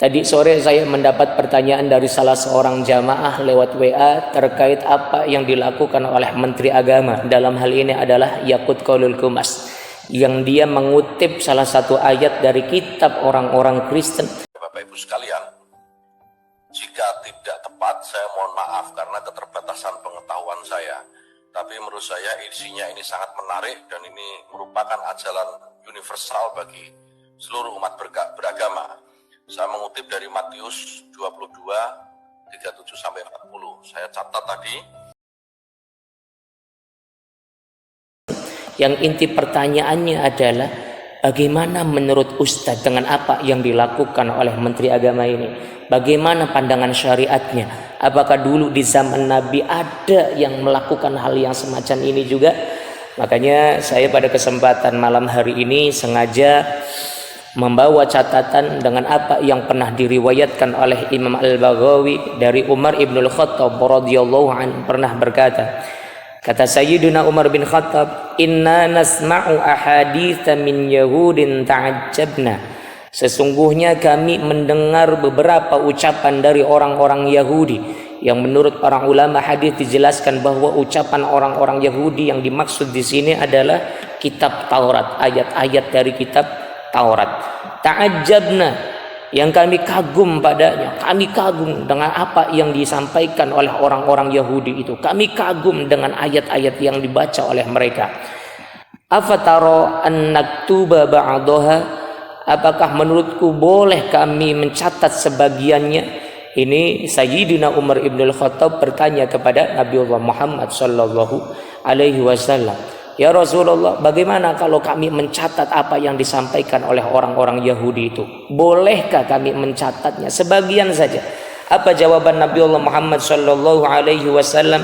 Tadi sore saya mendapat pertanyaan dari salah seorang jamaah lewat WA terkait apa yang dilakukan oleh Menteri Agama. Dalam hal ini adalah Yaqut Qaulul Qumas, yang dia mengutip salah satu ayat dari kitab orang-orang Kristen. Bapak Ibu sekalian, jika tidak tepat saya mohon maaf karena keterbatasan pengetahuan saya. Tapi menurut saya isinya ini sangat menarik dan ini merupakan ajaran universal bagi seluruh umat beragama. Saya mengutip dari Matius 22, 37-40. Saya catat tadi. Yang inti pertanyaannya adalah bagaimana menurut Ustadz dengan apa yang dilakukan oleh Menteri Agama ini? Bagaimana pandangan syariatnya? Apakah dulu di zaman Nabi ada yang melakukan hal yang semacam ini juga? Makanya saya pada kesempatan malam hari ini sengaja membawa catatan dengan apa yang pernah diriwayatkan oleh Imam Al-Baghawi dari Umar ibn Khattab radhiyallahu anhu pernah berkata, kata Sayyidina Umar bin Khattab, inna nasma'u ahaditha min yahudin ta'ajjabna. Sesungguhnya kami mendengar beberapa ucapan dari orang-orang Yahudi yang menurut para ulama hadis dijelaskan bahwa ucapan orang-orang Yahudi yang dimaksud di sini adalah kitab Taurat, ayat-ayat dari kitab Taurat. Ta'ajjabna, yang kami kagum padanya, kami kagum dengan apa yang disampaikan oleh orang-orang Yahudi itu. Kami kagum dengan ayat-ayat yang dibaca oleh mereka. Afatara an naktuba ba'daha, apakah menurutku boleh kami mencatat sebagiannya? Ini Sayyidina Umar ibn Khattab bertanya kepada Nabiullah Muhammad sallallahu alaihi wasallam, ya Rasulullah, bagaimana kalau kami mencatat apa yang disampaikan oleh orang-orang Yahudi itu? Bolehkah kami mencatatnya sebagian saja? Apa jawaban Nabiullah Muhammad sallallahu alaihi wasallam?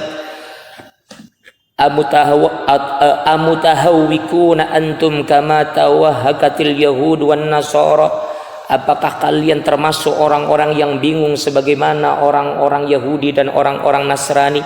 Amutahawwikuna antum kama tawahhakatil yahud wan nasara? Apakah kalian termasuk orang-orang yang bingung sebagaimana orang-orang Yahudi dan orang-orang Nasrani?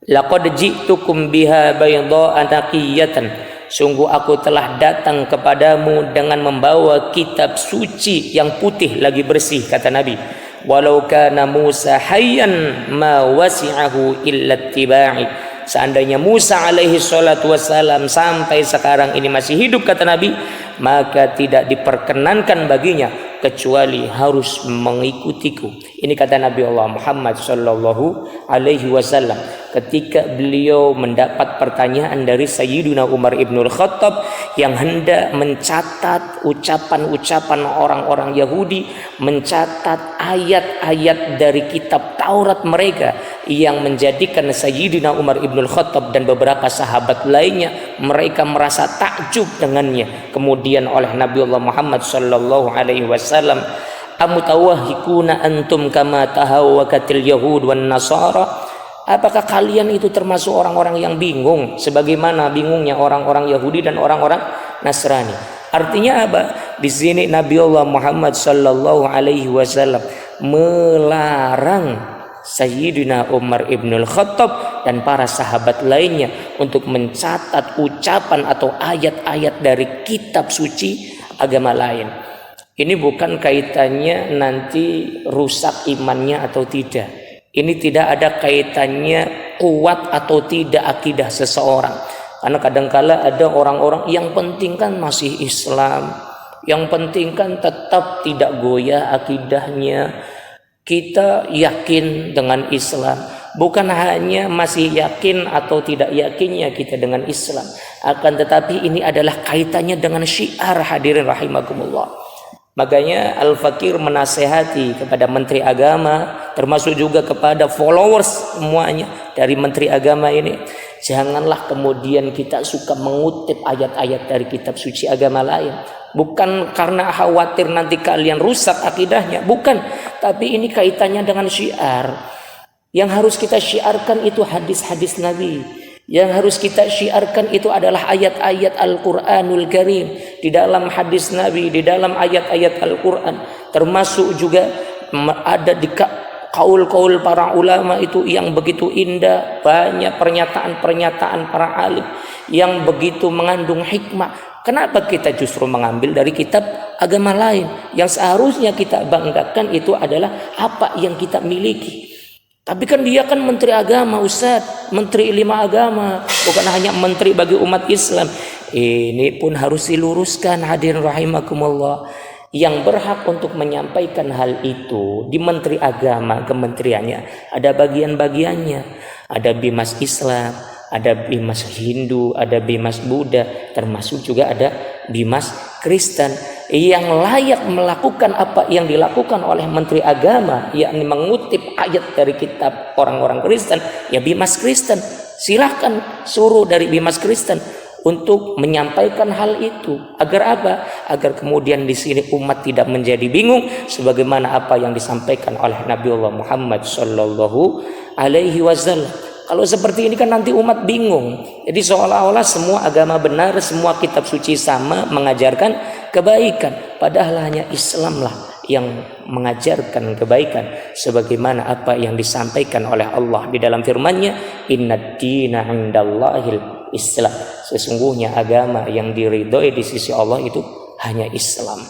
Laqad ji'tukum biha baydha'a naqiyatan, sungguh aku telah datang kepadamu dengan membawa kitab suci yang putih lagi bersih, kata Nabi. Walau kana Musa hayyan ma wasi'ahu illa ittiba'i. Seandainya Musa alaihi salatu wassalam sampai sekarang ini masih hidup, kata Nabi, maka tidak diperkenankan baginya kecuali harus mengikutiku. Ini kata Nabi Allah Muhammad sallallahu alaihi wasallam ketika beliau mendapat pertanyaan dari Sayyidina Umar ibn Khattab yang hendak mencatat ucapan-ucapan orang-orang Yahudi, mencatat ayat-ayat dari kitab Taurat mereka, yang menjadikan Sayyidina Umar ibn Khattab dan beberapa sahabat lainnya mereka merasa takjub dengannya. Kemudian oleh Nabi Allah Muhammad sallallahu alaihi wasallam, amutawahhikuna antum kama tahawwakatil yahud wan nasara? Apakah kalian itu termasuk orang-orang yang bingung sebagaimana bingungnya orang-orang Yahudi dan orang-orang Nasrani? Artinya apa? Di sini Nabi Allah Muhammad sallallahu alaihi wasallam melarang Sayyidina Umar ibn Khattab dan para sahabat lainnya untuk mencatat ucapan atau ayat-ayat dari kitab suci agama lain. Ini bukan kaitannya nanti rusak imannya atau tidak. Ini tidak ada kaitannya kuat atau tidak akidah seseorang. Karena kadangkala ada orang-orang yang penting kan masih Islam, yang penting kan tetap tidak goyah akidahnya. Kita yakin dengan Islam, bukan hanya masih yakin atau tidak yakinnya kita dengan Islam, akan tetapi ini adalah kaitannya dengan syiar, hadirin rahimakumullah. Makanya Al-Fakir menasehati kepada Menteri Agama, termasuk juga kepada followers semuanya dari Menteri Agama ini, janganlah kemudian kita suka mengutip ayat-ayat dari kitab suci agama lain. Bukan karena khawatir nanti kalian rusak akidahnya, bukan. Tapi ini kaitannya dengan syiar. Yang harus kita syiarkan itu hadis-hadis Nabi. Yang harus kita syiarkan itu adalah ayat-ayat Al-Quranul Karim. Di dalam hadis Nabi, di dalam ayat-ayat Al-Quran, termasuk juga ada di kaul-kaul para ulama itu yang begitu indah, banyak pernyataan-pernyataan para alim yang begitu mengandung hikmah. Kenapa kita justru mengambil dari kitab agama lain? Yang seharusnya kita banggakan itu adalah apa yang kita miliki. Tapi kan dia kan menteri agama, Ustaz, menteri 5 agama, bukan hanya menteri bagi umat Islam. Ini pun harus diluruskan, hadirin rahimakumullah. Yang berhak untuk menyampaikan hal itu di menteri agama, kementeriannya ada bagian-bagiannya. Ada bimas Islam, ada bimas Hindu, ada bimas Buddha, termasuk juga ada bimas Kristen. Yang layak melakukan apa yang dilakukan oleh menteri agama, yakni mengutip ayat dari kitab orang-orang Kristen, ya bimas Kristen. Silahkan suruh dari bimas Kristen untuk menyampaikan hal itu. Agar apa? Agar kemudian di sini umat tidak menjadi bingung, sebagaimana apa yang disampaikan oleh Nabiullah Muhammad sallallahu alaihi wasallam. Kalau seperti ini kan nanti umat bingung. Jadi seolah-olah semua agama benar, semua kitab suci sama mengajarkan kebaikan. Padahal hanya Islam lah yang mengajarkan kebaikan. Sebagaimana apa yang disampaikan oleh Allah di dalam firman-Nya, "Innad dina 'indallahil Islam." Sesungguhnya agama yang diridhoi di sisi Allah itu hanya Islam.